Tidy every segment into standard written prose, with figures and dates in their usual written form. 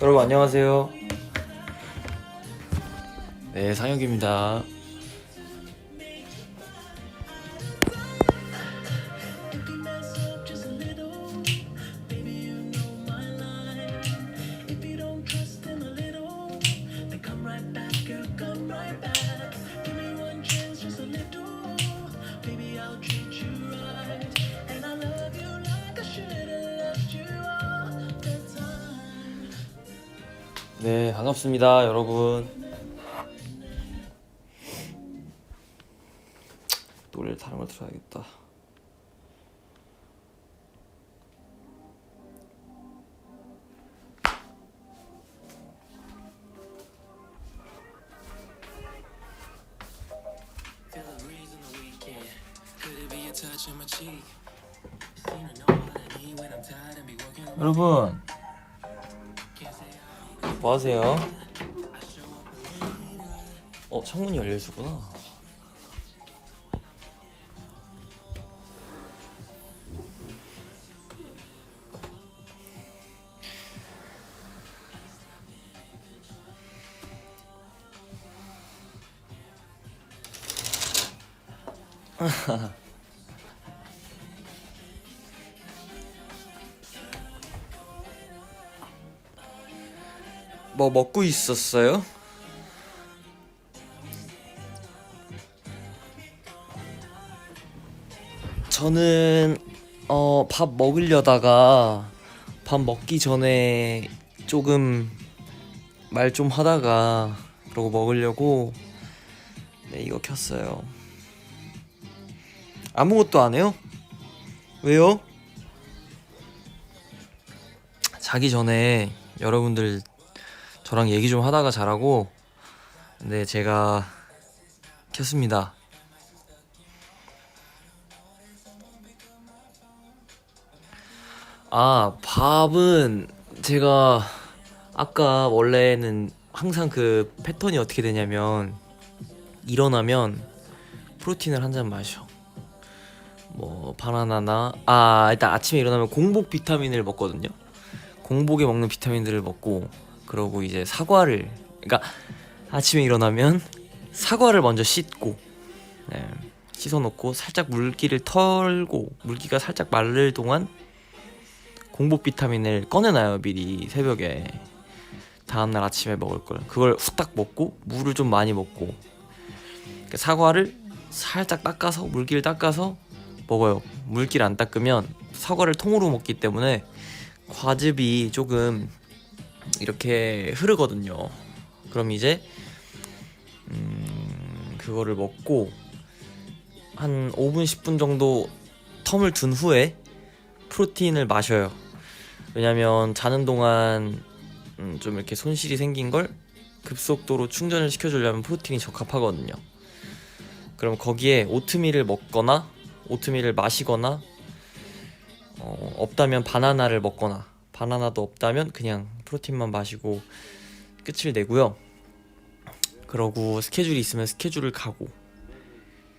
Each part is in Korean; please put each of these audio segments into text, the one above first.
여러분 안녕하세요. 네, 상혁입니다. 네, 반갑습니다, 여러분. 노래를 다른 걸 들어야겠다. 여러분, 뭐 하세요? 창문이 열려있었구나. 뭐 먹고 있었어요? 저는 밥 먹으려다가 밥 먹기 전에 조금 말 좀 하다가 그러고 먹으려고 이거 켰어요. 아무것도 안 해요? 왜요? 자기 전에 여러분들 저랑 얘기 좀 하다가 자라고. 근데 제가 켰습니다. 밥은 제가 아까 원래는 항상 그 패턴이 어떻게 되냐면, 일어나면 프로틴을 한 잔 마셔. 뭐 바나나나 일단 아침에 일어나면 공복 비타민을 먹거든요. 공복에 먹는 비타민들을 먹고, 그러고 이제 사과를, 그러니까 아침에 일어나면 사과를 먼저 씻고, 네, 씻어놓고 살짝 물기를 털고, 물기가 살짝 마를 동안 공복 비타민을 꺼내놔요. 미리 새벽에 다음날 아침에 먹을 걸. 그걸 후딱 먹고 물을 좀 많이 먹고, 사과를 살짝 닦아서, 물기를 닦아서 먹어요. 물기를 안 닦으면, 사과를 통으로 먹기 때문에 과즙이 조금 이렇게 흐르거든요. 그럼 이제 그거를 먹고 한 5분 10분 정도 텀을 둔 후에 프로틴을 마셔요. 왜냐면 자는 동안 좀 이렇게 손실이 생긴 걸 급속도로 충전을 시켜주려면 프로틴이 적합하거든요. 그럼 거기에 오트밀을 먹거나 오트밀을 마시거나, 없다면 바나나를 먹거나, 바나나도 없다면 그냥 프로틴만 마시고 끝을 내고요. 그러고 스케줄이 있으면 스케줄을 가고,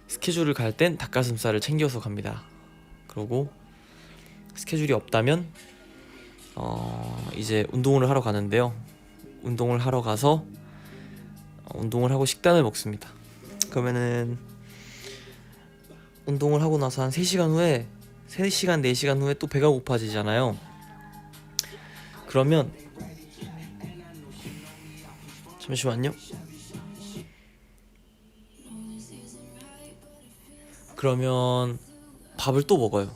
스케줄을 갈 땐 닭가슴살을 챙겨서 갑니다. 그러고 스케줄이 없다면 이제 운동을 하러 가는데요. 운동을 하러 가서 운동을 하고 식단을 먹습니다. 그러면은 운동을 하고 나서 한 3시간 후에, 3시간 4시간 후에 또 배가 고파지잖아요. 그러면 잠시만요. 그러면 밥을 또 먹어요.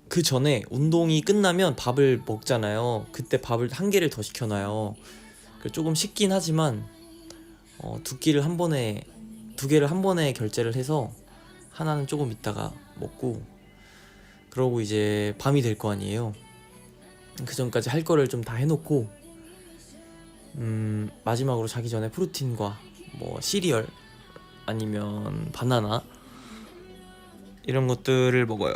그 전에 운동이 끝나면 밥을 먹잖아요. 그때 밥을 한 개를 더 시켜놔요. 조금 식긴 하지만 두 개를 한 번에 결제를 해서 하나는 조금 있다가 먹고, 그러고 이제 밤이 될 거 아니에요. 그 전까지 할 거를 좀 다 해놓고 마지막으로 자기 전에 프로틴과 뭐 시리얼 아니면 바나나 이런 것들을 먹어요.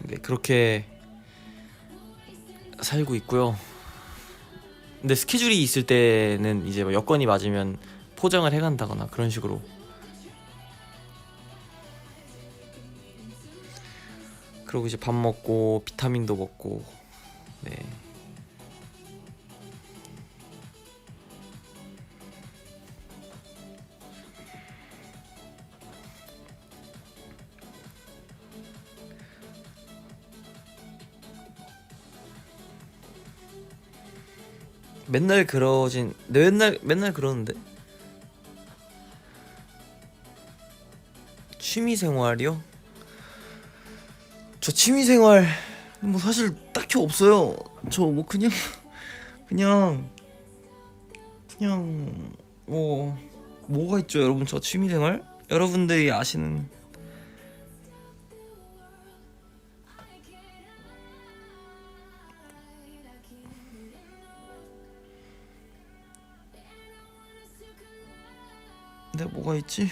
네, 그렇게 살고 있고요. 근데 스케줄이 있을 때는 이제 뭐 여건이 맞으면 포장을 해간다거나 그런 식으로. 그리고 이제 밥 먹고 비타민도 먹고. 네. 맨날 그러진, 네, 맨날 그러는데. 취미 생활이요? 저 취미 생활 뭐 사실 딱히 없어요. 저 뭐 그냥 그냥 뭐 뭐가 있죠, 여러분? 저 취미 생활? 여러분들이 아시는. 근데 뭐가 있지?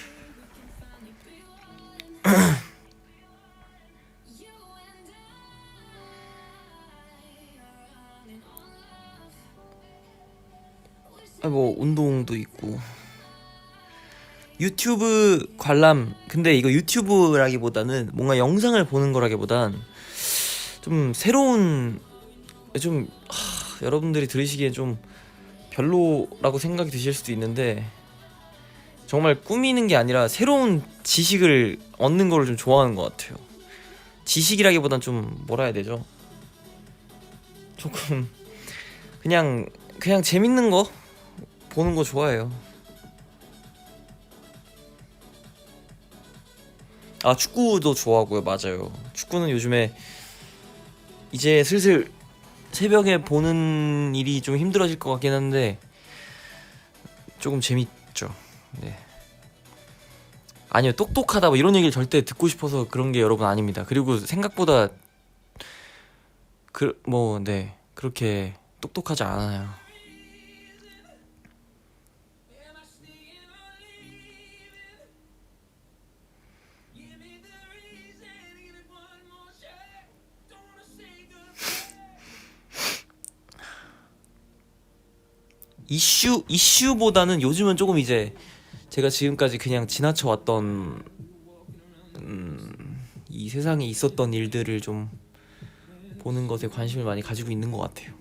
아, 뭐 운동도 있고 유튜브 관람. 근데 이거 유튜브라기보다는 뭔가 영상을 보는 거라기보단 좀 새로운, 좀 여러분들이 들으시기엔 좀 별로라고 생각이 드실 수도 있는데, 정말 꾸미는 게 아니라 새로운 지식을 얻는 거를 좀 좋아하는 것 같아요. 지식이라기보단 좀 뭐라 해야 되죠? 조금 그냥 재밌는 거 보는 거 좋아해요. 아, 축구도 좋아하고요. 맞아요. 축구는 요즘에 이제 슬슬 새벽에 보는 일이 좀 힘들어질 것 같긴 한데 조금 재밌죠. 네. 아니요, 똑똑하다 뭐 이런 얘기를 절대 듣고 싶어서 그런 게 여러분 아닙니다. 그리고 생각보다 네, 그렇게 똑똑하지 않아요. 이슈보다는 요즘은 조금 이제 제가 지금까지 그냥 지나쳐 왔던 이 세상에 있었던 일들을 좀 보는 것에 관심을 많이 가지고 있는 것 같아요.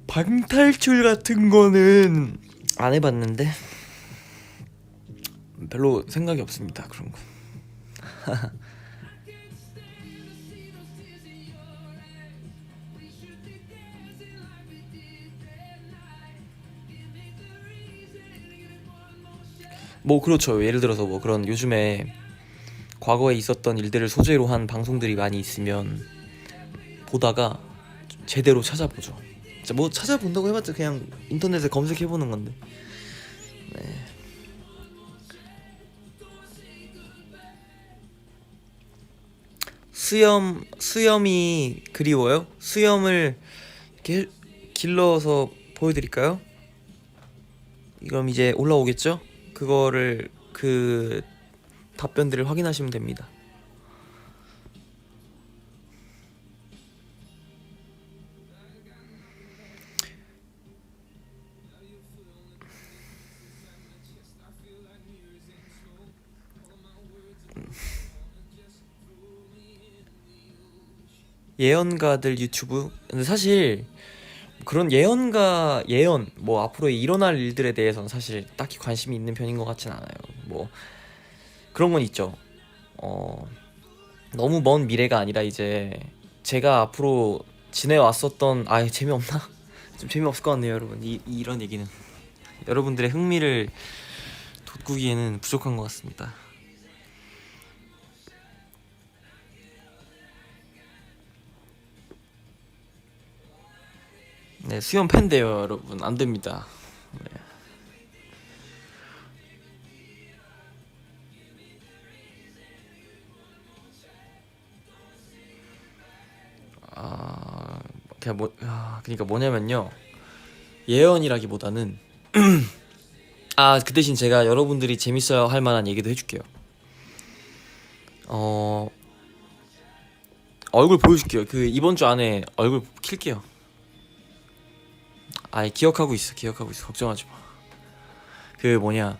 방탈출 같은 거는 안 해봤는데 별로 생각이 없습니다. 그런 거. 뭐 그렇죠. 예를 들어서 뭐 그런 요즘에 과거에 있었던 일들을 소재로 한 방송들이 많이 있으면 보다가 제대로 찾아보죠. 진짜 뭐 찾아본다고 해봤자 그냥 인터넷에 검색해보는 건데. 네. 수염이 그리워요? 수염을 이렇게 길러서 보여드릴까요? 그럼 이제 올라오겠죠? 그거를 그 답변들을 확인하시면 됩니다. 예언가들 유튜브. 근데 사실 그런 예언 뭐 앞으로 일어날 일들에 대해서는 사실 딱히 관심이 있는 편인 것 같진 않아요. 뭐 그런 건 있죠. 어 너무 먼 미래가 아니라 이제 제가 앞으로 지내왔었던, 재미없나? 좀 재미없을 것 같네요, 여러분. 이런 얘기는 여러분들의 흥미를 돋구기에는 부족한 것 같습니다. 네, 수염 팬데요, 여러분. 안 됩니다. 그러니까 뭐냐면요. 예언이라기보다는 그 대신 제가 여러분들이 재밌어야 할 만한 얘기도 해줄게요. 얼굴 보여줄게요. 그 이번 주 안에 얼굴 킬게요. 기억하고 있어. 걱정하지 마. 그 뭐냐.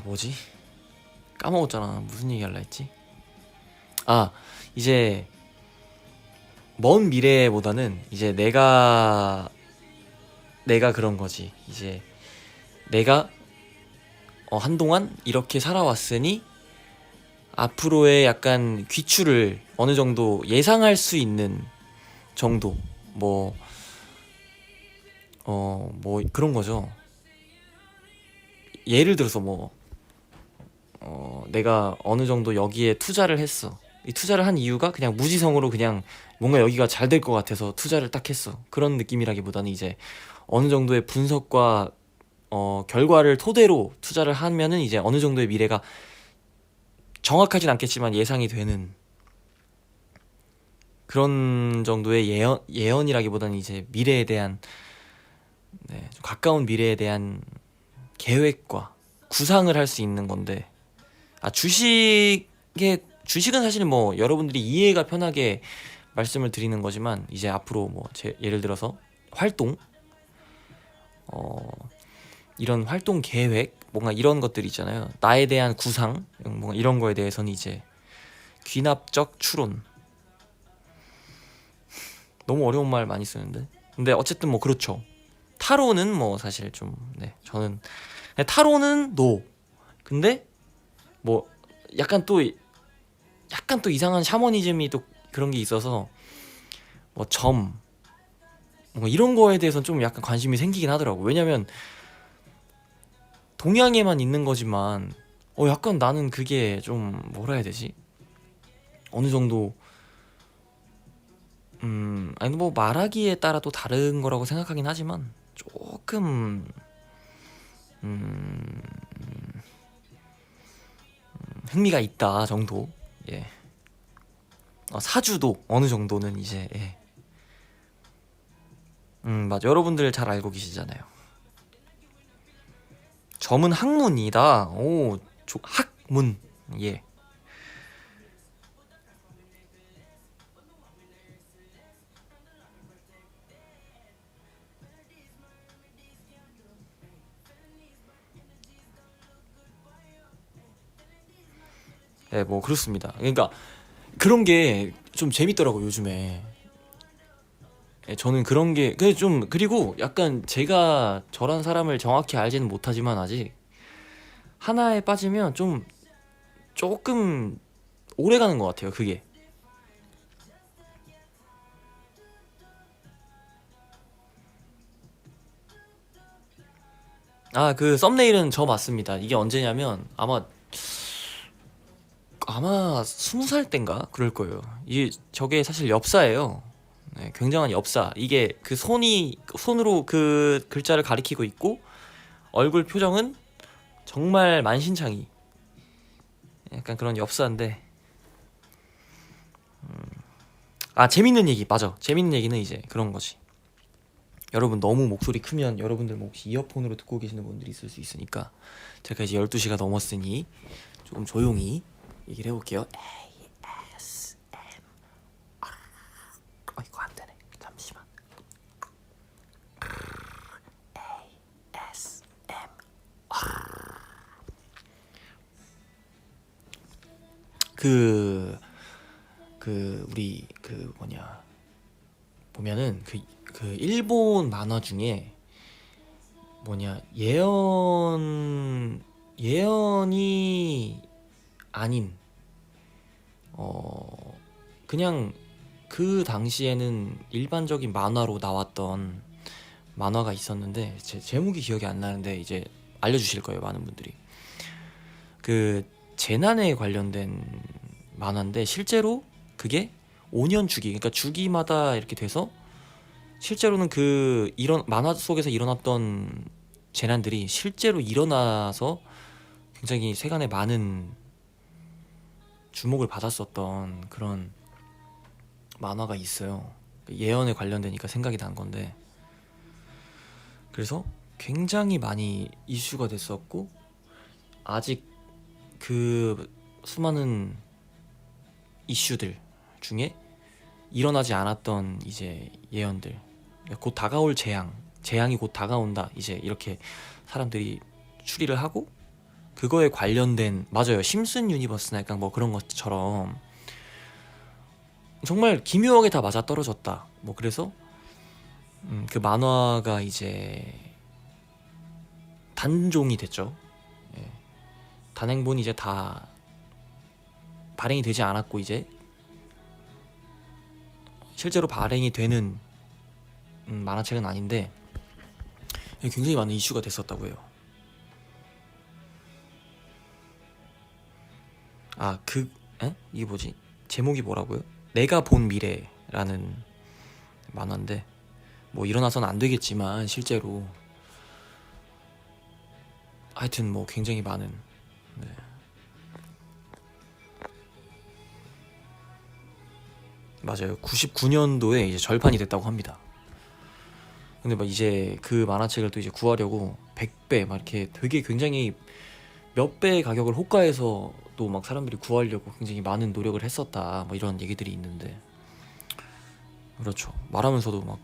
뭐지? 까먹었잖아. 무슨 얘기 할라 했지? 이제 먼 미래보다는 이제 내가 그런 거지. 이제 내가 한동안 이렇게 살아왔으니 앞으로의 약간 귀추를 어느 정도 예상할 수 있는 정도. 뭐 그런 거죠. 예를 들어서 내가 어느 정도 여기에 투자를 했어. 이 투자를 한 이유가 그냥 무지성으로 그냥 뭔가 여기가 잘 될 것 같아서 투자를 딱 했어. 그런 느낌이라기보다는 이제 어느 정도의 분석과 결과를 토대로 투자를 하면은 이제 어느 정도의 미래가 정확하진 않겠지만 예상이 되는 그런 정도의 예언이라기보다는 이제 미래에 대한 좀 가까운 미래에 대한 계획과 구상을 할 수 있는 건데 주식은 사실 뭐 여러분들이 이해가 편하게 말씀을 드리는 거지만 이제 앞으로 예를 들어서 활동 이런 활동 계획 뭔가 이런 것들 있잖아요. 나에 대한 구상 뭔가 이런 거에 대해서는 이제 귀납적 추론. 너무 어려운 말 많이 쓰는데 근데 어쨌든 그렇죠. 타로는 사실 좀 저는 타로는 노. 근데 약간 또 이상한 샤머니즘이 또 그런 게 있어서 점 이런 거에 대해서는 좀 약간 관심이 생기긴 하더라고. 왜냐면 동양에만 있는 거지만 약간 나는 그게 좀 뭐라 해야 되지? 어느 정도 말하기에 따라 또 다른 거라고 생각하긴 하지만 조금 흥미가 있다 정도. 예. 사주도 어느 정도는 이제 맞아. 여러분들 잘 알고 계시잖아요. 점은 학문이다. 학문. 예. 네, 그렇습니다. 그러니까 그런 게 좀 재밌더라고 요즘에. 저는 그런 게 그리고 약간 제가 저런 사람을 정확히 알지는 못하지만 아직 하나에 빠지면 조금 오래 가는 것 같아요. 그게. 그 썸네일은 저 맞습니다. 이게 언제냐면 아마 20살 땐가 그럴 거예요. 저게 사실 엽사예요. 굉장한 엽사. 이게 그 손으로 그 글자를 가리키고 있고 얼굴 표정은 정말 만신창이. 약간 그런 엽사인데. 재밌는 얘기 맞아. 재밌는 얘기는 이제 그런 거지. 여러분 너무 목소리 크면 여러분들 혹시 이어폰으로 듣고 계시는 분들이 있을 수 있으니까 제가 이제 12시가 넘었으니 조금 조용히 얘기를 해볼게요. 이거 안 되네. 잠시만. 우리 보면은 그 일본 만화 중에 예언이 아닌 그냥 그 당시에는 일반적인 만화로 나왔던 만화가 있었는데 제목이 기억이 안 나는데 이제 알려주실 거예요. 많은 분들이. 그 재난에 관련된 만화인데 실제로 그게 5년 주기, 그러니까 주기마다 이렇게 돼서 실제로는 이런 만화 속에서 일어났던 재난들이 실제로 일어나서 굉장히 세간에 많은 주목을 받았었던 그런 만화가 있어요. 예언에 관련되니까 생각이 난 건데, 그래서 굉장히 많이 이슈가 됐었고, 아직 그 수많은 이슈들 중에 일어나지 않았던 이제 예언들, 그러니까 곧 다가올 재앙이 곧 다가온다, 이제 이렇게 사람들이 추리를 하고, 그거에 관련된, 맞아요, 심슨 유니버스나 약간 뭐 그런 것처럼 정말 기묘하게 다 맞아떨어졌다. 뭐 그래서 그 만화가 이제 단종이 됐죠. 예. 단행본이 이제 다 발행이 되지 않았고, 이제 실제로 발행이 되는 만화책은 아닌데 굉장히 많은 이슈가 됐었다고 해요. 이게 뭐지? 제목이 뭐라고요? 내가 본 미래라는 만화인데, 뭐 일어나서는 안 되겠지만 실제로 하여튼 뭐 굉장히 많은, 네. 맞아요. 99년도에 이제 절판이 됐다고 합니다. 근데 막 이제 그 만화책을 또 이제 구하려고 100배 막 이렇게 되게 굉장히 몇 배의 가격을 호가해서 또 막 사람들이 구하려고 굉장히 많은 노력을 했었다, 뭐 이런 얘기들이 있는데, 그렇죠. 말하면서도 막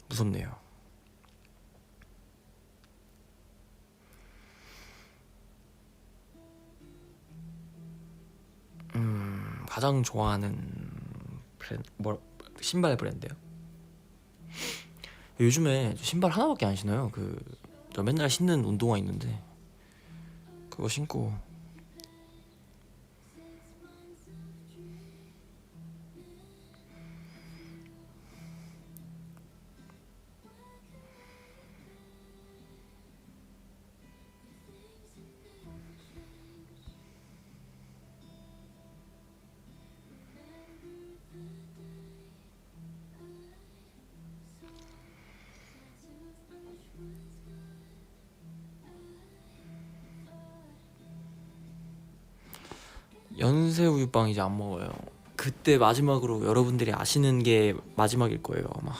무섭네요. 가장 좋아하는 신발 브랜드요? 요즘에 신발 하나밖에 안 신어요. 저 맨날 신는 운동화 있는데 그거 신고. 연새우유빵 이제 안 먹어요. 그때 마지막으로 여러분들이 아시는 게 마지막일 거예요, 아마.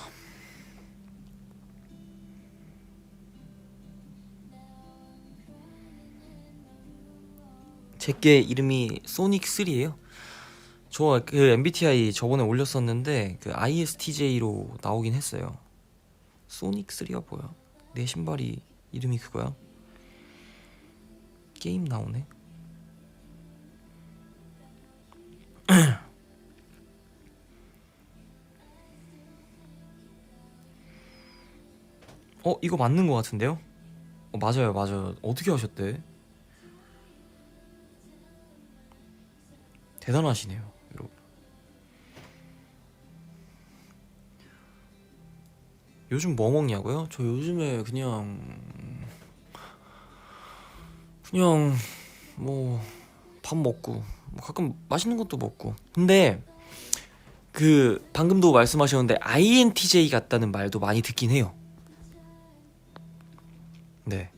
제게 이름이 소닉3예요. 저 그 MBTI 저번에 올렸었는데 그 ISTJ로 나오긴 했어요. 소닉3가 뭐야? 내 신발이 이름이 그거야? 게임 나오네. 이거 맞는 거 같은데요? 맞아요, 맞아요. 어떻게 하셨대? 대단하시네요, 여러분. 요즘 뭐 먹냐고요? 저 요즘에 그냥 뭐 밥 먹고, 뭐 가끔 맛있는 것도 먹고. 근데 방금도 말씀하셨는데 INTJ 같다는 말도 많이 듣긴 해요. 네.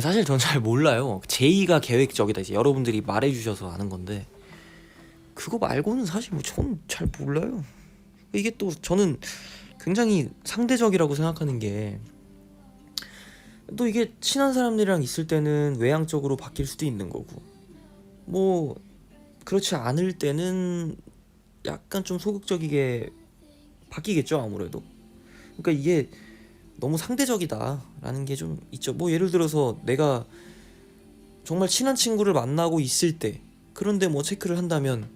사실 전 잘 몰라요. J가 계획적이다, 이제 여러분들이 말해주셔서 아는 건데, 그거 말고는 사실 뭐 전 잘 몰라요. 이게 또 저는 굉장히 상대적이라고 생각하는 게, 또 이게 친한 사람들이랑 있을 때는 외향적으로 바뀔 수도 있는 거고, 뭐 그렇지 않을 때는 약간 좀 소극적이게 바뀌겠죠, 아무래도. 그러니까 이게 너무 상대적이다라는 게 좀 있죠. 뭐 예를 들어서 내가 정말 친한 친구를 만나고 있을 때, 그런데 뭐 체크를 한다면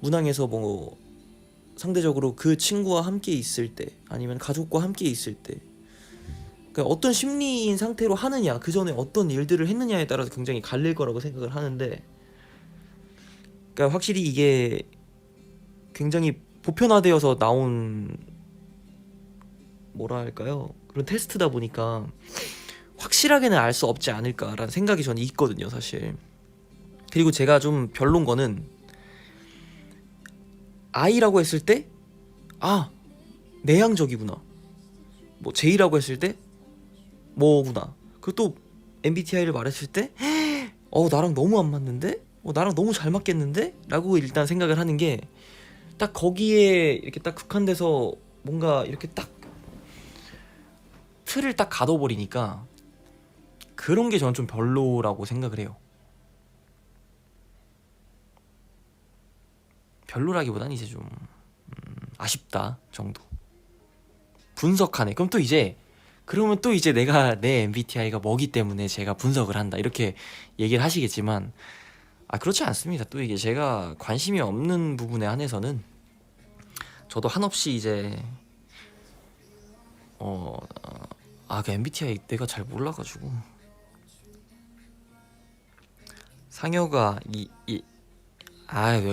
문항에서 뭐 상대적으로 그 친구와 함께 있을 때, 아니면 가족과 함께 있을 때, 그러니까 어떤 심리인 상태로 하느냐, 그 전에 어떤 일들을 했느냐에 따라서 굉장히 갈릴 거라고 생각을 하는데, 그러니까 확실히 이게 굉장히 보편화되어서 나온, 뭐라 할까요, 그런 테스트다 보니까 확실하게는 알 수 없지 않을까라는 생각이 저는 있거든요, 사실. 그리고 제가 좀 별론 거는, I라고 했을 때 내향적이구나, 뭐 J라고 했을 때 뭐구나, 그리고 또 MBTI를 말했을 때 나랑 너무 안 맞는데? 나랑 너무 잘 맞겠는데? 라고 일단 생각을 하는 게 딱 거기에 이렇게 딱 국한돼서 뭔가 이렇게 딱 틀을 딱 가둬버리니까 그런 게 저는 좀 별로라고 생각을 해요. 별로라기보단 이제 좀 아쉽다 정도. 분석하네. 그럼 또 이제 그러면 또 이제 내가 내 MBTI가 뭐기 때문에 제가 분석을 한다 이렇게 얘기를 하시겠지만 그렇지 않습니다. 또 이게 제가 관심이 없는 부분에 한해서는 저도 한없이 이제 그 MBTI 내가 잘 몰라가지고 상여가 왜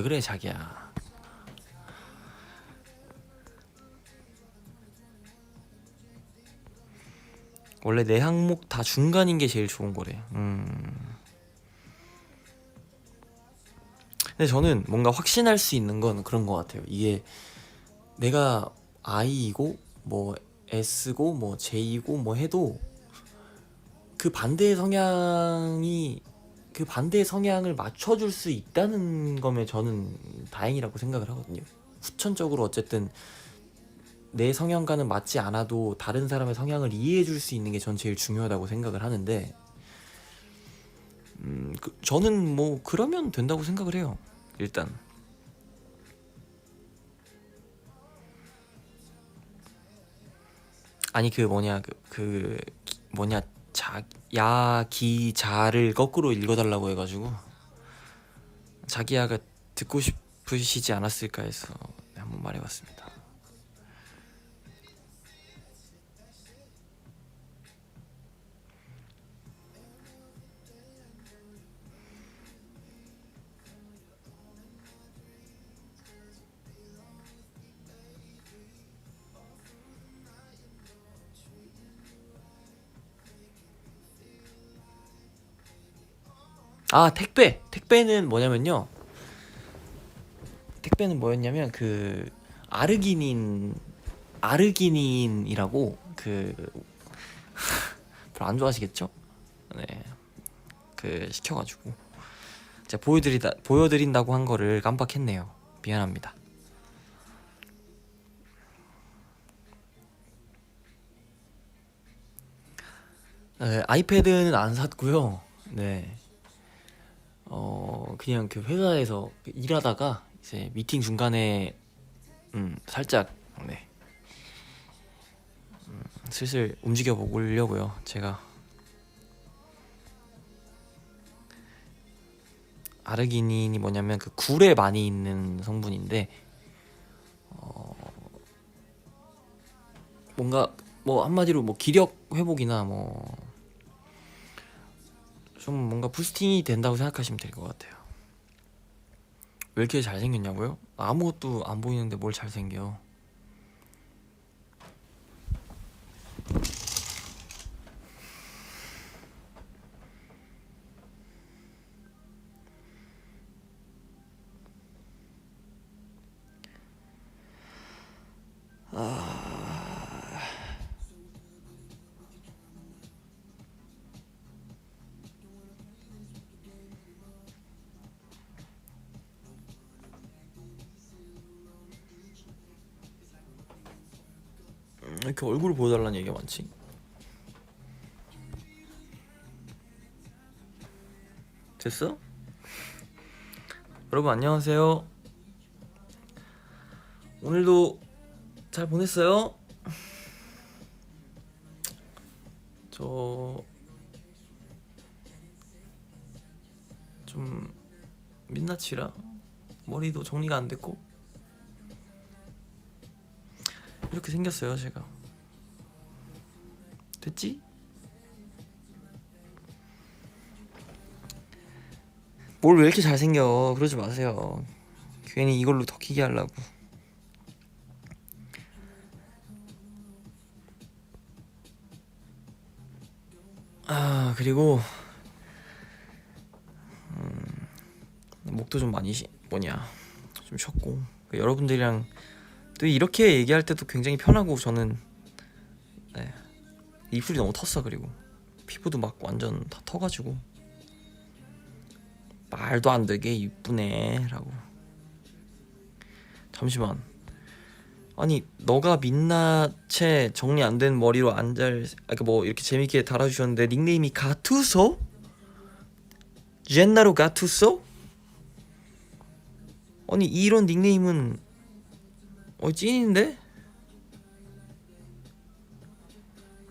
그래 자기야. 원래 내 항목 다 중간인 게 제일 좋은 거래. 근데 저는 뭔가 확신할 수 있는 건 그런 것 같아요. 이게 내가 I이고 뭐 S고 뭐 J고 뭐 해도 그 반대의 성향을 맞춰줄 수 있다는 거면 저는 다행이라고 생각을 하거든요. 후천적으로 어쨌든 내 성향과는 맞지 않아도 다른 사람의 성향을 이해해줄 수 있는 게 전 제일 중요하다고 생각을 하는데 저는 뭐 그러면 된다고 생각을 해요. 일단 아니 야기자를 거꾸로 읽어달라고 해가지고 자기야가 듣고 싶으시지 않았을까 해서 한번 말해봤습니다. 택배는 뭐냐면요. 택배는 뭐였냐면 아르기닌이라고 별로 안 좋아하시겠죠? 네, 시켜가지고 제가 보여드린다고 한 거를 깜빡했네요. 미안합니다. 네, 아이패드는 안 샀고요. 네, 그냥 회사에서 일하다가 이제 미팅 중간에 살짝 슬슬 움직여 보려고요. 제가 아르기닌이 뭐냐면 굴에 많이 있는 성분인데 뭔가 뭐 한마디로 뭐 기력 회복이나 뭐 좀 뭔가 부스팅이 된다고 생각하시면 될 것 같아요. 왜 이렇게 잘생겼냐고요? 아무것도 안 보이는데 뭘 잘생겨. 이렇게 얼굴을 보여달라는 얘기가 많지? 됐어? 여러분 안녕하세요. 오늘도 잘 보냈어요? 저 좀 민낯이라 머리도 정리가 안 됐고 이렇게 생겼어요. 제가 됐지? 뭘 왜 이렇게 잘생겨. 그러지 마세요. 괜히 이걸로 더 키게 하려고. 그리고 목도 좀 많이 좀 쉬었고 여러분들이랑 또 이렇게 얘기할 때도 굉장히 편하고 저는 입술이 너무 텄어. 그리고 피부도 막 완전 다 터가지고 말도 안 되게 이쁘네 라고. 잠시만, 아니 너가 민낯에 정리 안 된 머리로 앉을, 뭐 이렇게 재밌게 달아주셨는데 닉네임이 가투소? 젠나로 가투소? 아니 이런 닉네임은 찐인데?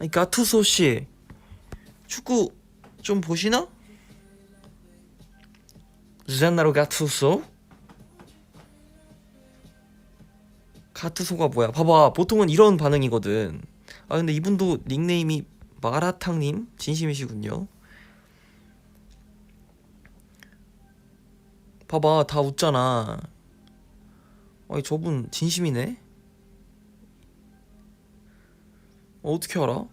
아니 가투소씨 축구 좀 보시나? 젠나로 가투소? 가투소가 뭐야? 봐봐, 보통은 이런 반응이거든. 아 근데 이분도 닉네임이 마라탕님 진심이시군요. 봐봐, 다 웃잖아. 아니 저분 진심이네. 어떻게 알아?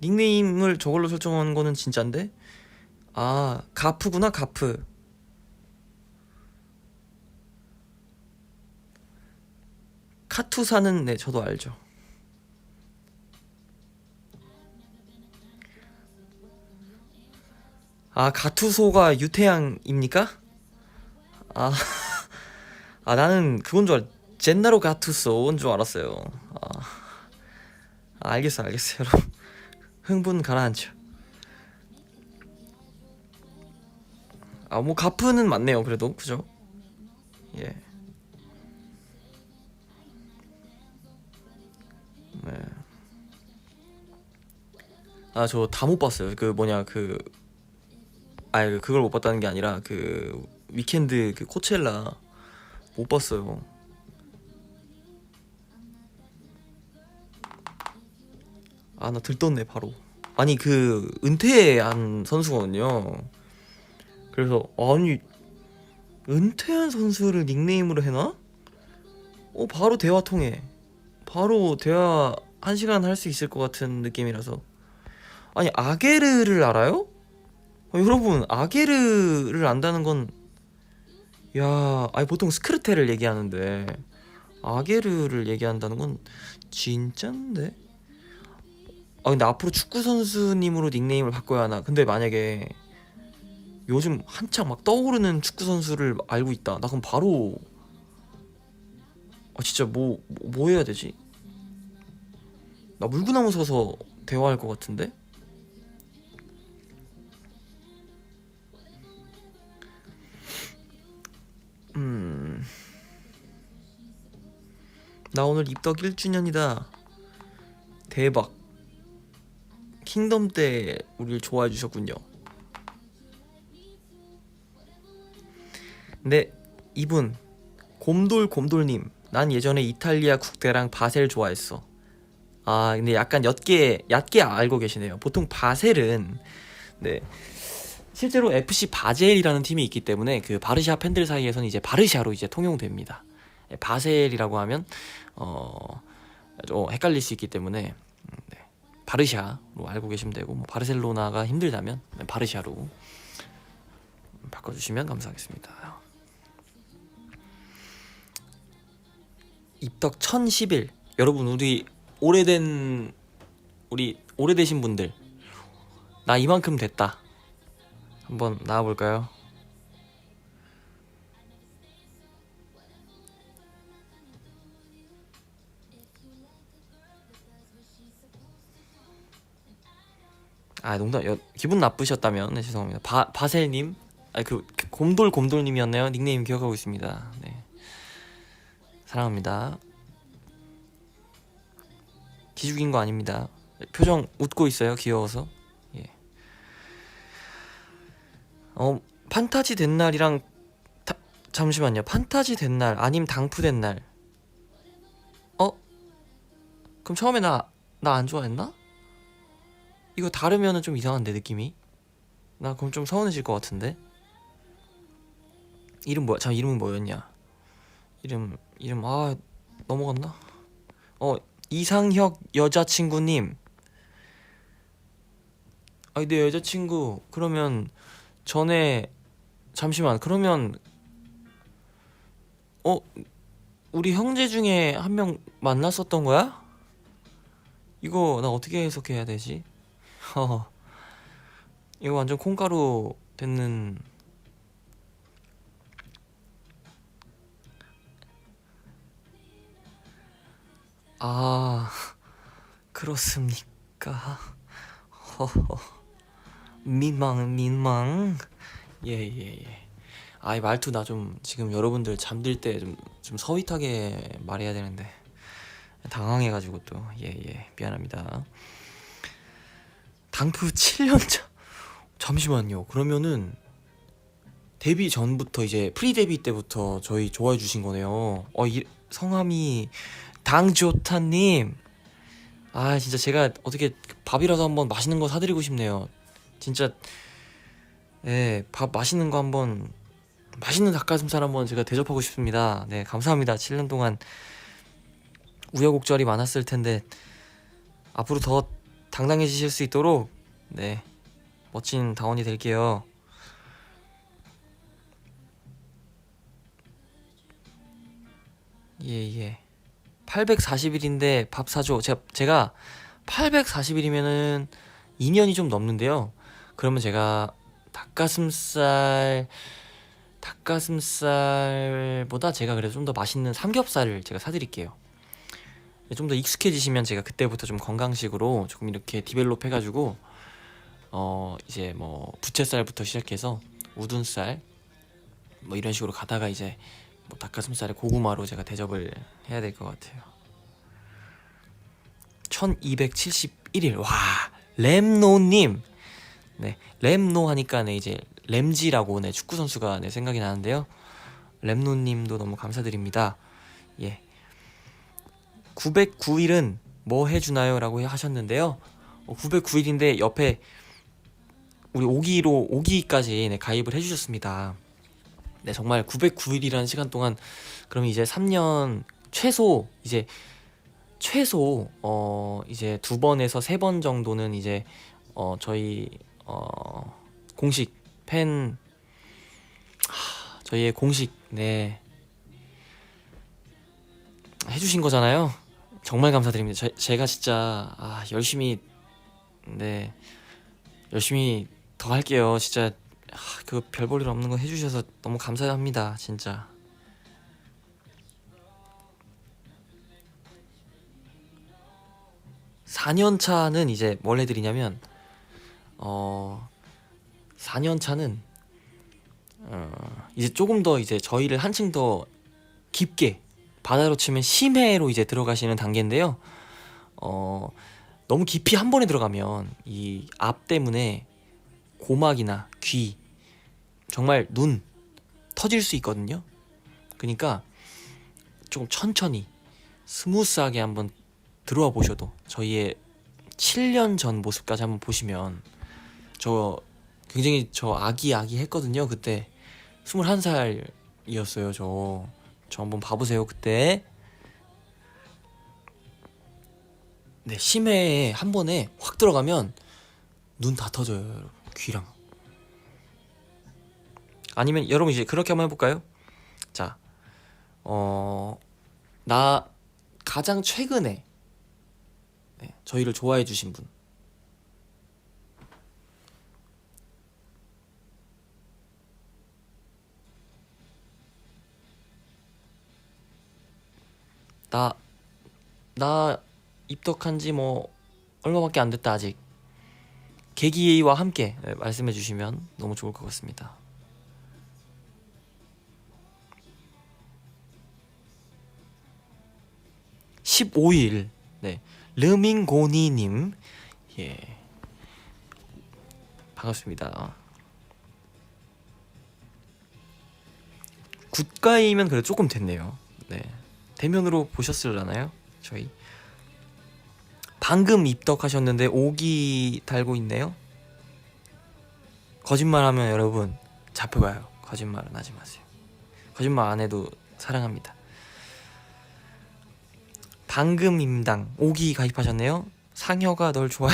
닉네임을 저걸로 설정한 거는 진짠데? 아 가프구나, 가프. 카투사는 네 저도 알죠. 아 가투소가 유태양입니까? 아, 아 나는 그건 줄 젠나로 가투소인 줄 알았어요. 아, 알겠어 알겠어요 여러분. 흥분 가라앉혀. 아 뭐 가프는 맞네요 그래도, 그죠? 예. 네. 아 저 다 못 봤어요. 그 뭐냐 그걸 못 봤다는 게 아니라 그 위켄드 그 코첼라 못 봤어요. 아 나 들떴네 바로. 아니 그 은퇴한 선수거든요. 그래서 아니 은퇴한 선수를 닉네임으로 해놔? 바로 대화 통해. 바로 대화 1시간 할 수 있을 것 같은 느낌이라서. 아니 아게르를 알아요? 여러분 아게르를 안다는 건, 야, 아니 보통 스크르테를 얘기하는데 아게르를 얘기한다는 건 진짠데? 아 근데 앞으로 축구 선수님으로 닉네임을 바꿔야 하나? 근데 만약에 요즘 한창 막 떠오르는 축구 선수를 알고 있다. 나 그럼 바로 진짜 뭐 해야 되지? 나 물구나무 서서 대화할 것 같은데? 음, 나 오늘 입덕 1주년이다. 대박. 킹덤 때 우리를 좋아해 주셨군요. 근데 이분 곰돌님, 난 예전에 이탈리아 국대랑 바셀 좋아했어. 아 근데 약간 얕게 알고 계시네요. 보통 바셀은, 네, 실제로 FC 바젤이라는 팀이 있기 때문에 그 바르샤 팬들 사이에서는 이제 바르샤로 이제 통용됩니다. 바셀이라고 하면 좀 헷갈릴 수 있기 때문에, 네, 바르샤로 알고 계시면 되고, 뭐 바르셀로나가 힘들다면 바르샤로 바꿔주시면 감사하겠습니다. 입덕 1011. 여러분 우리 오래되신 분들, 나 이만큼 됐다, 한번 나와볼까요? 아 농담, 기분 나쁘셨다면 네, 죄송합니다. 바셀님, 그 곰돌님이었나요? 닉네임 기억하고 있습니다. 네, 사랑합니다. 기죽인 거 아닙니다. 표정 웃고 있어요, 귀여워서. 예. 판타지 된 날이랑 잠시만요. 판타지 된 날 아님 당푸 된 날. 그럼 처음에 나 안 좋아했나? 이거 다르면은 좀 이상한데 느낌이. 나 그럼 좀 서운해질 것 같은데. 이름 뭐야? 이름은 뭐였냐? 이름 넘어갔나? 이상혁 여자친구님. 내 여자친구 그러면 전에, 잠시만, 그러면 우리 형제 중에 한 명 만났었던 거야? 이거 나 어떻게 해석해야 되지? 이거 완전 콩가루 됐는 아, 그렇습니까? 허허, 민망. 예, 예, 예. 아, 이 말투 나 좀 지금 여러분들 잠들 때 좀 서윗하게 말해야 되는데 당황해가지고 또 예, 미안합니다. 당프 7년 차. 잠시만요. 그러면은 데뷔 전부터 이제 프리 데뷔 때부터 저희 좋아해 주신 거네요. 성함이 당조타님. 아, 진짜 제가 어떻게 밥이라도 한번 맛있는 거 사드리고 싶네요. 진짜 네, 밥 맛있는 거 한번 맛있는 닭가슴살 한번 제가 대접하고 싶습니다. 네, 감사합니다. 7년 동안 우여곡절이 많았을 텐데 앞으로 더 당당해지실 수 있도록 네, 멋진 다원이 될게요. 예. 840일인데 밥 사줘. 제가 840일이면은 2년이 좀 넘는데요. 그러면 제가 닭가슴살보다 제가 그래도 좀 더 맛있는 삼겹살을 제가 사드릴게요. 좀 더 익숙해지시면 제가 그때부터 좀 건강식으로 조금 이렇게 디벨롭 해가지고 이제 뭐 부채살부터 시작해서 우둔살 뭐 이런 식으로 가다가 이제 뭐 닭가슴살에 고구마로 제가 대접을 해야 될 것 같아요. 1271일. 와, 램노님. 네, 램노 하니까 네, 이제 램지라고 네, 축구 선수가 네, 생각이 나는데요. 램노님도 너무 감사드립니다. 예, 909일은 뭐 해주나요? 라고 하셨는데요. 909일인데 옆에 우리 오기까지 네, 가입을 해주셨습니다. 네, 정말 909일이라는 시간 동안 그럼 이제 3년 최소 이제 2번에서 3번 정도는 이제 저희 공식 팬 저희의 공식 네 해주신 거잖아요. 정말 감사드립니다. 제가 진짜 열심히 더 할게요. 진짜 그 별 볼 일 없는 거 해주셔서 너무 감사합니다. 진짜. 4년 차는 이제 뭘 해드리냐면 4년 차는 이제 조금 더 이제 저희를 한층 더 깊게 바다로 치면 심해로 이제 들어가시는 단계인데요. 너무 깊이 한 번에 들어가면 이 앞 때문에 고막이나 귀, 정말 눈 터질 수 있거든요. 그러니까 조금 천천히 스무스하게 한번 들어와 보셔도 저희의 7년 전 모습까지 한번 보시면 저 굉장히 저 아기 했거든요. 그때 21살이었어요. 저 한번 봐보세요. 그때 네, 심해에 한 번에 확 들어가면 눈 다 터져요. 여러분. 귀랑. 아니면 여러분 이제 그렇게 한번 해볼까요? 자, 나 가장 최근에 네, 저희를 좋아해 주신 분. 나 입덕한 지 뭐 얼마밖에 안 됐다 아직. 계기와 함께 네, 말씀해 주시면 너무 좋을 것 같습니다. 15일 네, 르밍고니님 예 반갑습니다. 굿가이면 그래도 조금 됐네요. 네, 대면으로 보셨을라나요? 저희 방금 입덕하셨는데 오기 달고 있네요. 거짓말하면 여러분 잡혀가요. 거짓말은 하지 마세요. 거짓말 안 해도 사랑합니다. 방금 임당 오기 가입하셨네요. 상혁아 널 좋아해.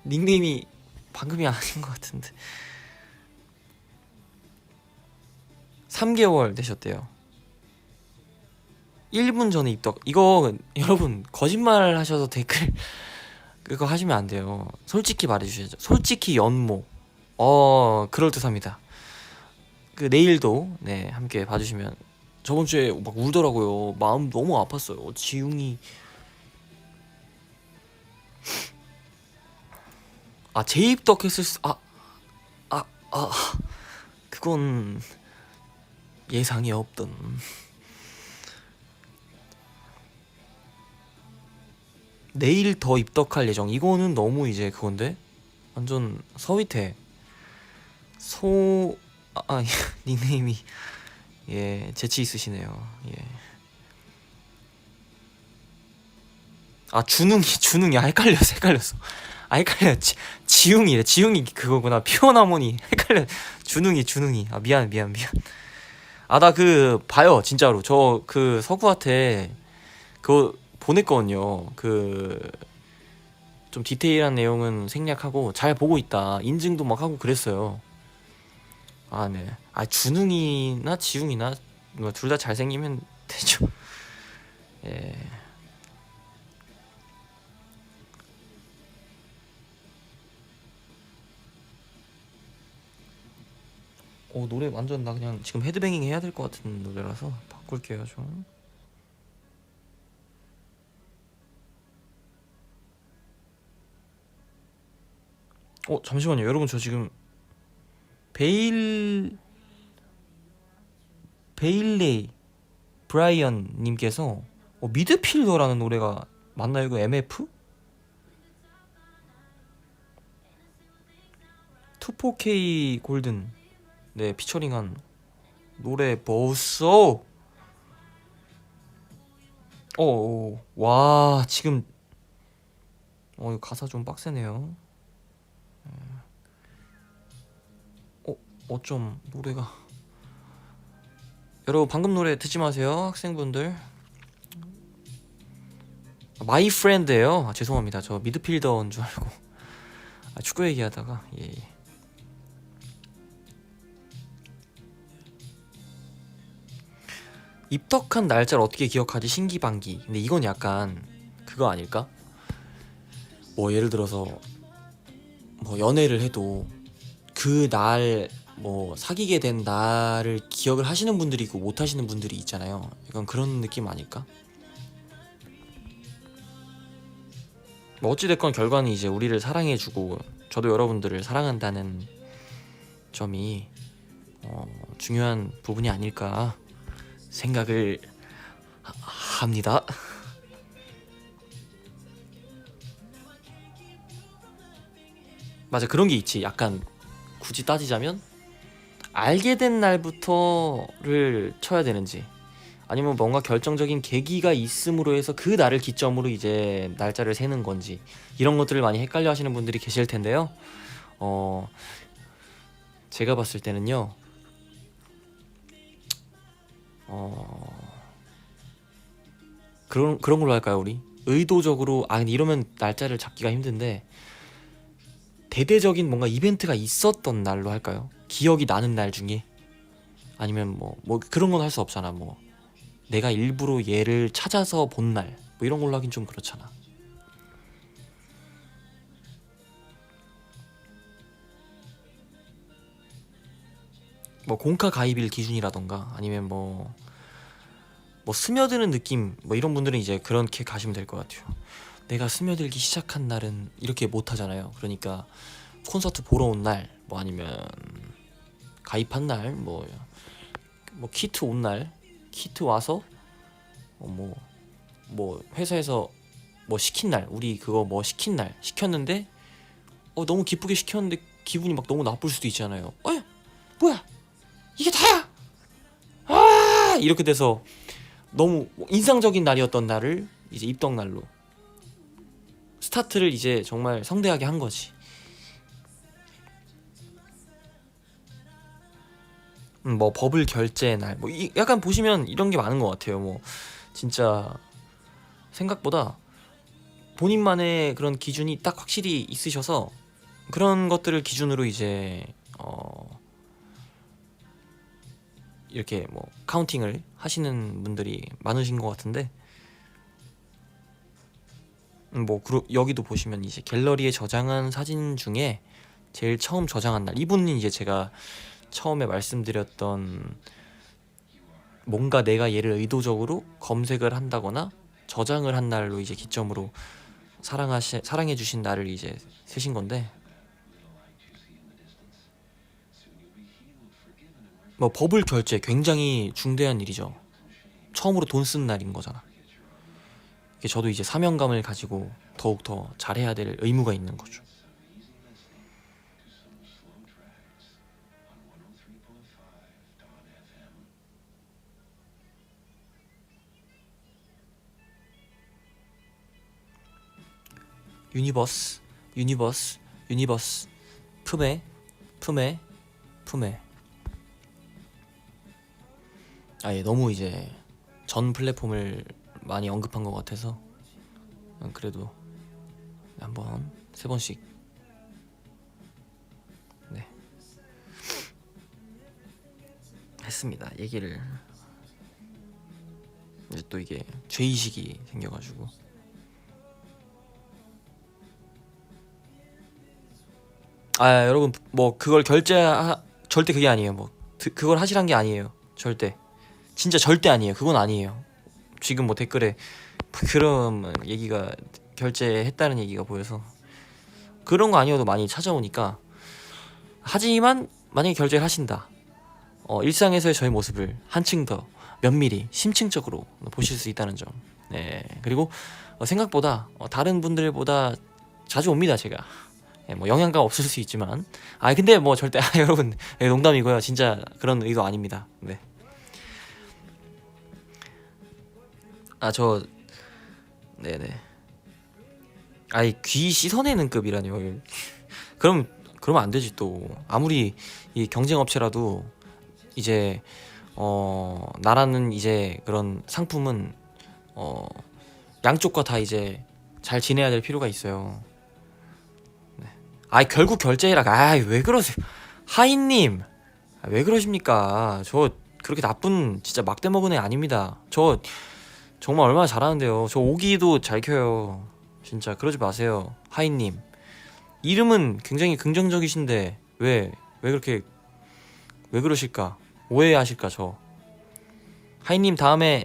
닉네임이 방금이 아닌 것 같은데 3개월 되셨대요. 1분 전에 입덕. 이거 여러분 거짓말 하셔서 댓글 그거 하시면 안 돼요. 솔직히 말해주셔야죠. 솔직히 연모. 그럴듯합니다. 그 내일도 네 함께 봐주시면. 저번 주에 막 울더라고요. 마음 너무 아팠어요. 지웅이 아 재입덕했을 수 아, 아, 그건 예상이 없던. 내일 더 입덕할 예정. 이거는 너무 이제 그건데 완전 서윗해. 소 닉네임이 예 재치 있으시네요. 예. 아 준웅이 헷갈렸어. 아 헷갈려. 지웅이 그거구나. 피오나모니 헷갈려. 준웅이 아 미안. 아 나 그 봐요 진짜로. 저 그 석우한테 그거 보냈거든요. 그 좀 디테일한 내용은 생략하고 잘 보고 있다 인증도 막 하고 그랬어요. 아 네. 아 준웅이나 지웅이나 뭐 둘 다 잘생기면 되죠. 예. 노래 완전 나 그냥 지금 헤드뱅잉 해야 될 것 같은 노래라서 바꿀게요 좀. 잠시만요 여러분. 저 지금 베일 베일레이 브라이언 님께서 미드필더라는 노래가 맞나요? 이거 MF? 2포K 골든 네 피처링한 노래 벌써. 와 지금 이거 가사 좀 빡세네요. 어쩜 노래가. 여러분 방금 노래 듣지 마세요 학생분들. 마이 프렌드예요. 죄송합니다. 저 미드필더인 줄 알고 축구 얘기하다가 예. 입덕한 날짜를 어떻게 기억하지? 신기반기. 근데 이건 약간 그거 아닐까? 뭐 예를 들어서 뭐 연애를 해도 그 날 뭐 사귀게 된 날을 기억을 하시는 분들이 있고 못 하시는 분들이 있잖아요. 약간 그런 느낌 아닐까? 뭐 어찌됐건 결과는 이제 우리를 사랑해주고 저도 여러분들을 사랑한다는 점이 중요한 부분이 아닐까 생각을 합니다. 맞아 그런 게 있지. 약간 굳이 따지자면 알게 된 날부터를 쳐야 되는지 아니면 뭔가 결정적인 계기가 있음으로 해서 그 날을 기점으로 이제 날짜를 세는 건지 이런 것들을 많이 헷갈려 하시는 분들이 계실 텐데요. 제가 봤을 때는요. 그런 걸로 할까요, 우리? 의도적으로 이러면 날짜를 잡기가 힘든데 대대적인 뭔가 이벤트가 있었던 날로 할까요? 기억이 나는 날 중에. 아니면 뭐 그런 건 할 수 없잖아. 뭐 내가 일부러 얘를 찾아서 본 날 뭐 이런 걸로 하긴 좀 그렇잖아. 뭐 공카 가입일 기준이라던가 아니면 뭐 스며드는 느낌 뭐 이런 분들은 이제 그렇게 가시면 될 것 같아요. 내가 스며들기 시작한 날은 이렇게 못 하잖아요. 그러니까 콘서트 보러 온 날 뭐 아니면 가입한 날 뭐 키트 온 날 키트 와서 뭐 회사에서 뭐 시킨 날 우리 그거 뭐 시킨 날 시켰는데 너무 기쁘게 시켰는데 기분이 막 너무 나쁠 수도 있잖아요. 뭐야 이게 다야 이렇게 돼서 너무 인상적인 날이었던 날을 이제 입덕 날로 스타트를 이제 정말 성대하게 한 거지. 뭐 버블 결제 날 뭐 약간 보시면 이런 게 많은 것 같아요. 뭐 진짜 생각보다 본인만의 그런 기준이 딱 확실히 있으셔서 그런 것들을 기준으로 이제 이렇게 뭐 카운팅을 하시는 분들이 많으신 것 같은데 여기도 보시면 이제 갤러리에 저장한 사진 중에 제일 처음 저장한 날 이분은 이제 제가 처음에 말씀드렸던 뭔가 내가 얘를 의도적으로 검색을 한다거나 저장을 한 날로 이제 기점으로 사랑해주신 날을 이제 세신 건데 뭐 버블 결제 굉장히 중대한 일이죠. 처음으로 돈 쓰는 날인 거잖아. 이게 저도 이제 사명감을 가지고 더욱 더 잘해야 될 의무가 있는 거죠. 유니버스, 유니버스, 유니버스. 품에, 품에, 품에. 아예 너무 이제 전 플랫폼을 많이 언급한 것 같아서 그래도 한번 세 번씩 네 했습니다. 얘기를 이제 또 이게 죄의식이 생겨가지고 여러분 뭐 그걸 절대 그게 아니에요. 뭐 그걸 하시란 게 아니에요. 절대 진짜 절대 아니에요. 그건 아니에요. 지금 뭐 댓글에 그런 얘기가 결제했다는 얘기가 보여서 그런 거 아니어도 많이 찾아오니까. 하지만 만약에 결제를 하신다, 일상에서의 저의 모습을 한층 더 면밀히 심층적으로 보실 수 있다는 점. 네, 그리고 생각보다 다른 분들보다 자주 옵니다 제가. 뭐 영향가 없을 수 있지만 근데 뭐 절대 여러분 농담이고요. 진짜 그런 의도 아닙니다. 네. 저 네네. 귀 씻어내는 급이라뇨. 그러면 안 되지. 또 아무리 이 경쟁 업체라도 이제 나라는 이제 그런 상품은 양쪽과 다 이제 잘 지내야 될 필요가 있어요. 네. 결국 결제해라. 왜 그러세요, 하이님? 왜 그러십니까? 저 그렇게 나쁜 진짜 막대 먹은 애 아닙니다. 저 정말 얼마나 잘하는데요. 저 오기도 잘 켜요. 진짜 그러지 마세요, 하이님. 이름은 굉장히 긍정적이신데 왜 그렇게 왜 그러실까? 오해하실까? 저 하이님 다음에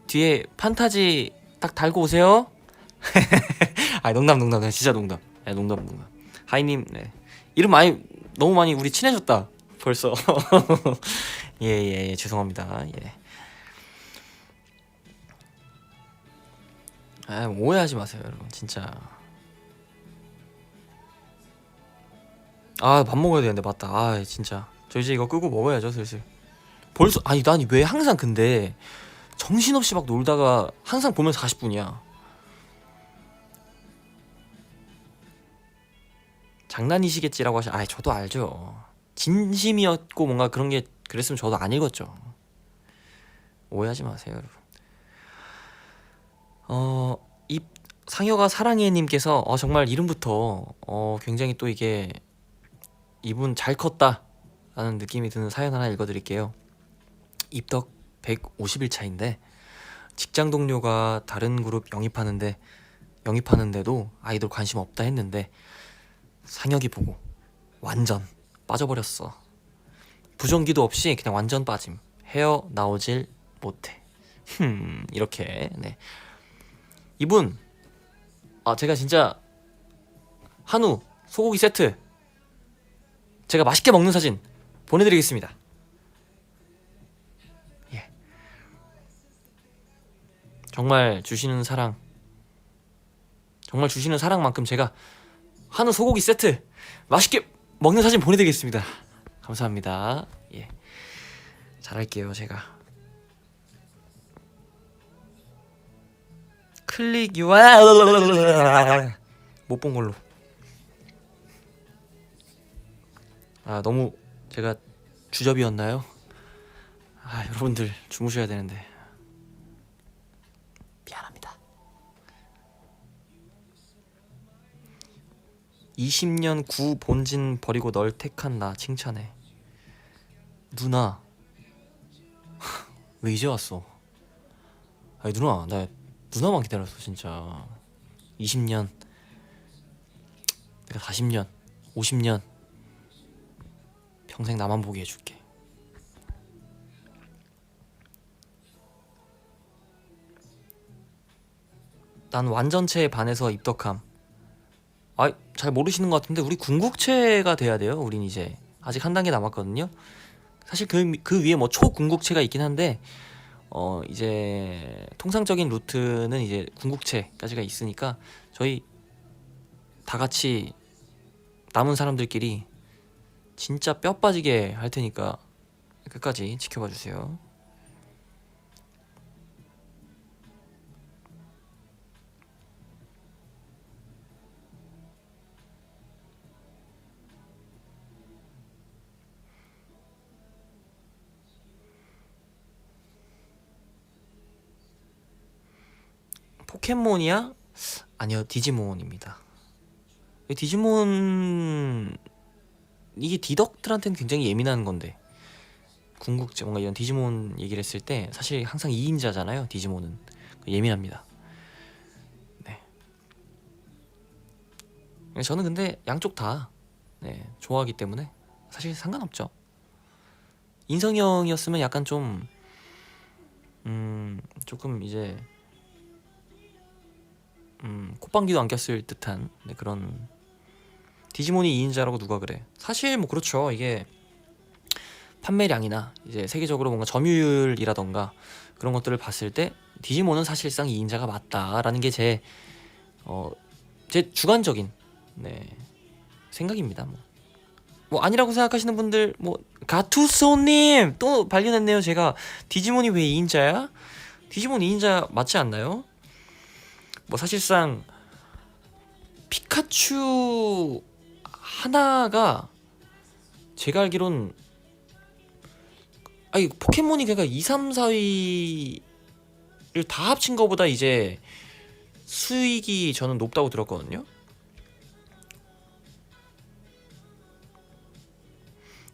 뒤에 판타지 딱 달고 오세요. 농담 진짜 농담. 농담. 하이님, 네. 이름 너무 많이 우리 친해졌다 벌써. 예, 죄송합니다. 예. 오해하지 마세요 여러분. 진짜 밥 먹어야 되는데. 맞다. 진짜 저 이제 이거 끄고 먹어야죠 슬슬. 벌써 난 왜 항상 근데 정신없이 막 놀다가 항상 보면 40분이야 장난이시겠지라고 저도 알죠. 진심이었고 뭔가 그런 게 그랬으면 저도 안 읽었죠. 오해하지 마세요 여러분. 이 상여가 사랑해님께서 정말 이름부터 굉장히 또 이게 이분 잘 컸다 라는 느낌이 드는 사연 하나 읽어드릴게요. 입덕 150일 차인데 직장 동료가 다른 그룹 영입하는데도 아이돌 관심 없다 했는데 상혁이 보고 완전 빠져버렸어. 부정기도 없이 그냥 완전 빠짐. 헤어나오질 못해. 이렇게. 네. 이분 제가 진짜 한우 소고기 세트 제가 맛있게 먹는 사진 보내드리겠습니다. 예. 정말 주시는 사랑만큼 제가 한우 소고기 세트 맛있게 먹는 사진 보내드리겠습니다. 감사합니다. 예. 잘할게요 제가. 클릭 UR 못 본 걸로. 너무 제가 주접이었나요? 여러분들 주무셔야 되는데 미안합니다. 20년 구 본진 버리고 널 택한 나 칭찬해. 누나 왜 이제 왔어? 누나 나 누나만 기다렸어 진짜. 20년 내가 40년 50년 평생 나만 보게 해줄게. 난 완전체에 반해서 입덕함. 잘 모르시는 것 같은데 우리 궁극체가 돼야 돼요. 우린 이제 아직 한 단계 남았거든요. 사실 그 위에 뭐 초궁극체가 있긴 한데 이제 통상적인 루트는 이제 궁극체까지가 있으니까 저희 다 같이 남은 사람들끼리 진짜 뼈 빠지게 할 테니까 끝까지 지켜봐 주세요. 포켓몬이야? 아니요, 디지몬입니다. 디지몬 이게 디덕들한테는 굉장히 예민한 건데 궁극제 뭔가 이런 디지몬 얘기를 했을 때 사실 항상 2인자잖아요. 디지몬은 예민합니다. 네. 저는 근데 양쪽 다 네, 좋아하기 때문에 사실 상관없죠. 인성이 형이었으면 약간 좀 조금 이제 콧방귀도 안 꼈을 듯한 네, 그런 디지몬이 2인자라고 누가 그래. 사실 뭐 그렇죠. 이게 판매량이나 이제 세계적으로 뭔가 점유율이라던가 그런 것들을 봤을 때 디지몬은 사실상 2인자가 맞다라는 게 제 주관적인 네, 생각입니다. 뭐 아니라고 생각하시는 분들 뭐 가투소님 또 발견했네요. 제가 디지몬이 왜 2인자야? 디지몬 2인자 맞지 않나요? 뭐 사실상 피카츄 하나가 제가 알기론 아니 포켓몬이 그러니까 2, 3, 4위를 다 합친 거보다 이제 수익이 저는 높다고 들었거든요.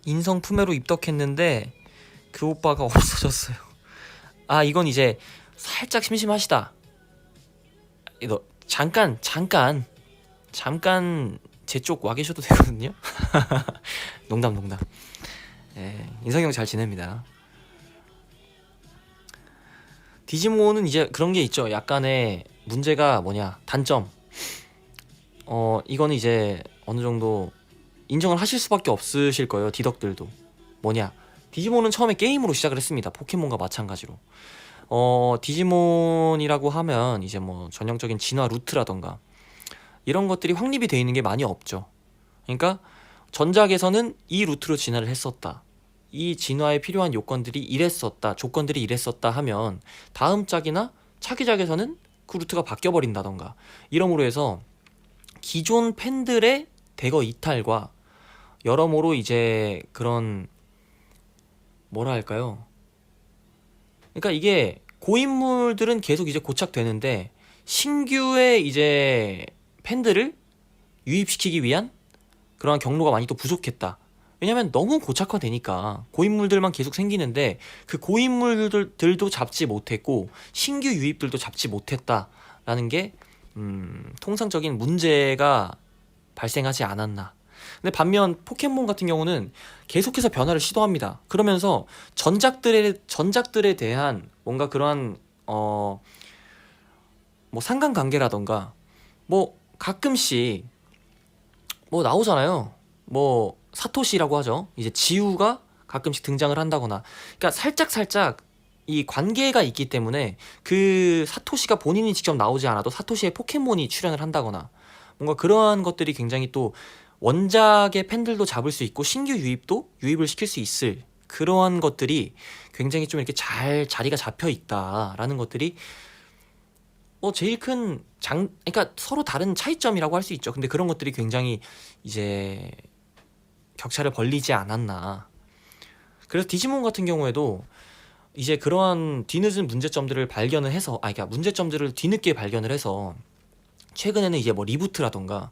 인성 품에로 입덕했는데 그 오빠가 없어졌어요. 아 이건 이제 살짝 심심하시다. 너 잠깐 제 쪽 와 계셔도 되거든요. 농담. 예, 인성이 형 잘 지냅니다. 디지몬은 이제 그런 게 있죠. 약간의 문제가 뭐냐 단점. 이거는 이제 어느 정도 인정을 하실 수밖에 없으실 거예요. 디덕들도 뭐냐 디지몬은 처음에 게임으로 시작을 했습니다. 포켓몬과 마찬가지로 디지몬이라고 하면 이제 뭐 전형적인 진화 루트라던가 이런 것들이 확립이 되어 있는 게 많이 없죠. 그러니까 전작에서는 이 루트로 진화를 했었다. 이 진화에 필요한 요건들이 이랬었다. 조건들이 이랬었다 하면 다음 작이나 차기작에서는 그 루트가 바뀌어버린다던가 이러므로 해서 기존 팬들의 대거 이탈과 여러모로 이제 그런 뭐라 할까요? 그러니까 이게 고인물들은 계속 이제 고착되는데 신규의 이제 팬들을 유입시키기 위한 그러한 경로가 많이 또 부족했다. 왜냐면 너무 고착화되니까 고인물들만 계속 생기는데 그 고인물들도 잡지 못했고 신규 유입들도 잡지 못했다라는 게 통상적인 문제가 발생하지 않았나. 근데 반면 포켓몬 같은 경우는 계속해서 변화를 시도합니다. 그러면서 전작들에 대한 뭔가 그러한 뭐 상관관계라던가 뭐 가끔씩 뭐 나오잖아요. 뭐 사토시라고 하죠. 이제 지우가 가끔씩 등장을 한다거나. 그러니까 살짝 이 관계가 있기 때문에 그 사토시가 본인이 직접 나오지 않아도 사토시의 포켓몬이 출연을 한다거나 뭔가 그러한 것들이 굉장히 또 원작의 팬들도 잡을 수 있고 신규 유입도 유입을 시킬 수 있을 그러한 것들이 굉장히 좀 이렇게 잘 자리가 잡혀 있다라는 것들이 제일 큰 그러니까 서로 다른 차이점이라고 할 수 있죠. 근데 그런 것들이 굉장히 이제 격차를 벌리지 않았나. 그래서 디지몬 같은 경우에도 이제 그러한 뒤늦은 문제점들을 발견을 해서 그러니까 문제점들을 뒤늦게 발견을 해서 최근에는 이제 뭐 리부트라던가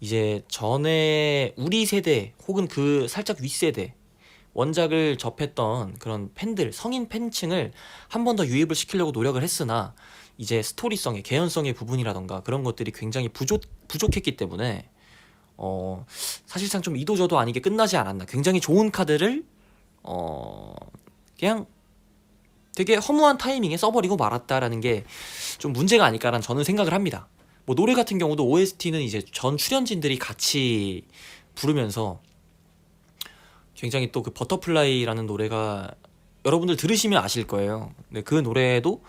이제 전에 우리 세대 혹은 그 살짝 윗세대 원작을 접했던 그런 팬들 성인 팬층을 한 번 더 유입을 시키려고 노력을 했으나 이제 스토리성의 개연성의 부분이라던가 그런 것들이 굉장히 부족했기 때문에 사실상 좀 이도저도 아니게 끝나지 않았나. 굉장히 좋은 카드를 그냥 되게 허무한 타이밍에 써버리고 말았다라는 게 좀 문제가 아닐까라는 저는 생각을 합니다. 뭐 노래 같은 경우도 OST는 이제 전 출연진들이 같이 부르면서 굉장히 또 그 버터플라이라는 노래가 여러분들 들으시면 아실 거예요. 근데 그 노래도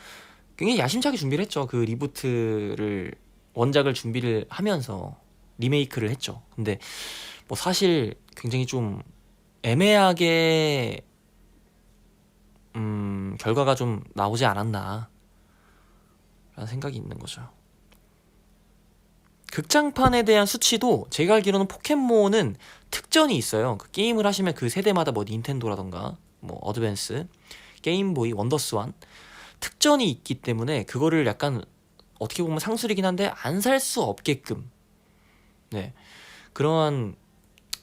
굉장히 야심차게 준비를 했죠. 그 리부트를 원작을 준비를 하면서 리메이크를 했죠. 근데 뭐 사실 굉장히 좀 애매하게 결과가 좀 나오지 않았나 라는 생각이 있는 거죠. 극장판에 대한 수치도 제가 알기로는 포켓몬은 특전이 있어요. 그 게임을 하시면 그 세대마다 뭐 닌텐도라던가 뭐 어드밴스, 게임보이, 원더스완 특전이 있기 때문에 그거를 약간 어떻게 보면 상술이긴 한데 안 살 수 없게끔 네 그러한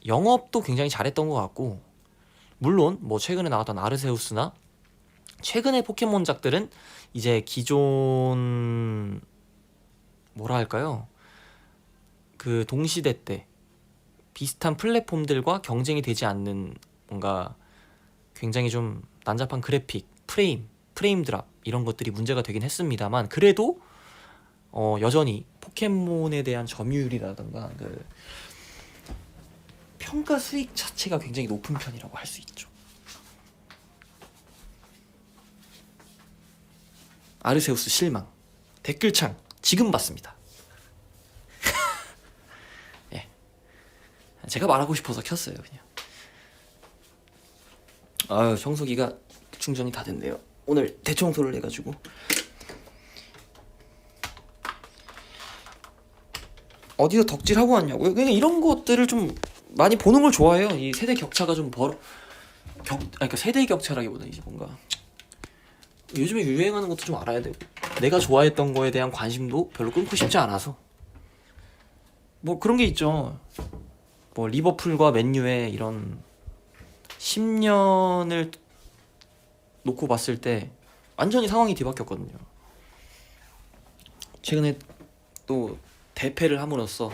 영업도 굉장히 잘했던 것 같고, 물론 뭐 최근에 나왔던 아르세우스나 최근의 포켓몬작들은 이제 기존 뭐라 할까요? 그 동시대 때 비슷한 플랫폼들과 경쟁이 되지 않는 뭔가 굉장히 좀 난잡한 그래픽, 프레임 드랍 이런 것들이 문제가 되긴 했습니다만, 그래도 여전히 포켓몬에 대한 점유율이라던가 그 평가 수익 자체가 굉장히 높은 편이라고 할 수 있죠. 아르세우스 실망 댓글창 지금 봤습니다. 예, 제가 말하고 싶어서 켰어요 그냥. 아유, 청소기가 충전이 다 됐네요. 오늘 대청소를 해가지고. 어디서 덕질하고 왔냐고요? 그냥 이런 것들을 좀 많이 보는 걸 좋아해요. 이 세대 격차가 좀 그러니까 세대 격차라기보다 이제 뭔가 요즘에 유행하는 것도 좀 알아야 되고, 내가 좋아했던 거에 대한 관심도 별로 끊고 싶지 않아서 뭐 그런 게 있죠. 뭐 리버풀과 맨유의 이런 10년을 놓고 봤을 때 완전히 상황이 뒤바뀌었거든요. 최근에 또 대패를 함으로써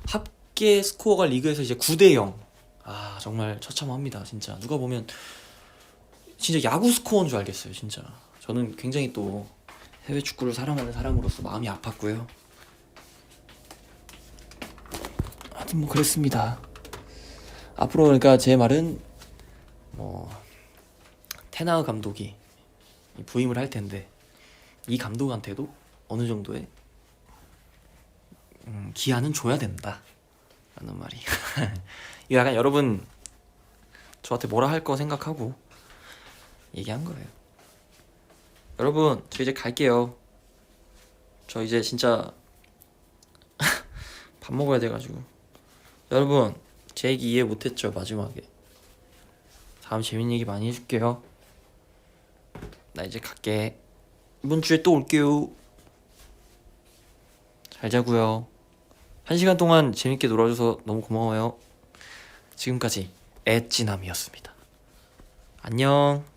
합계 스코어가 리그에서 이제 9대0. 아, 정말 처참합니다 진짜. 누가 보면 진짜 야구 스코어인 줄 알겠어요 진짜. 저는 굉장히 또 해외 축구를 사랑하는 사람으로서 마음이 아팠고요. 하여튼 뭐 그랬습니다. 앞으로 그러니까 제 말은 뭐 테나우 감독이 부임을 할 텐데 이 감독한테도 어느 정도의 기한은 줘야 된다 라는 말이 이거 약간 여러분 저한테 뭐라 할 거 생각하고 얘기한 거예요. 여러분, 저 이제 갈게요. 저 이제 진짜 밥 먹어야 돼가지고. 여러분, 제 얘기 이해 못했죠 마지막에? 다음 재밌는 얘기 많이 해줄게요. 나 이제 갈게. 이번 주에 또 올게요. 잘 자고요. 1시간 동안 재밌게 놀아줘서 너무 고마워요. 지금까지 엣지남이었습니다. 안녕.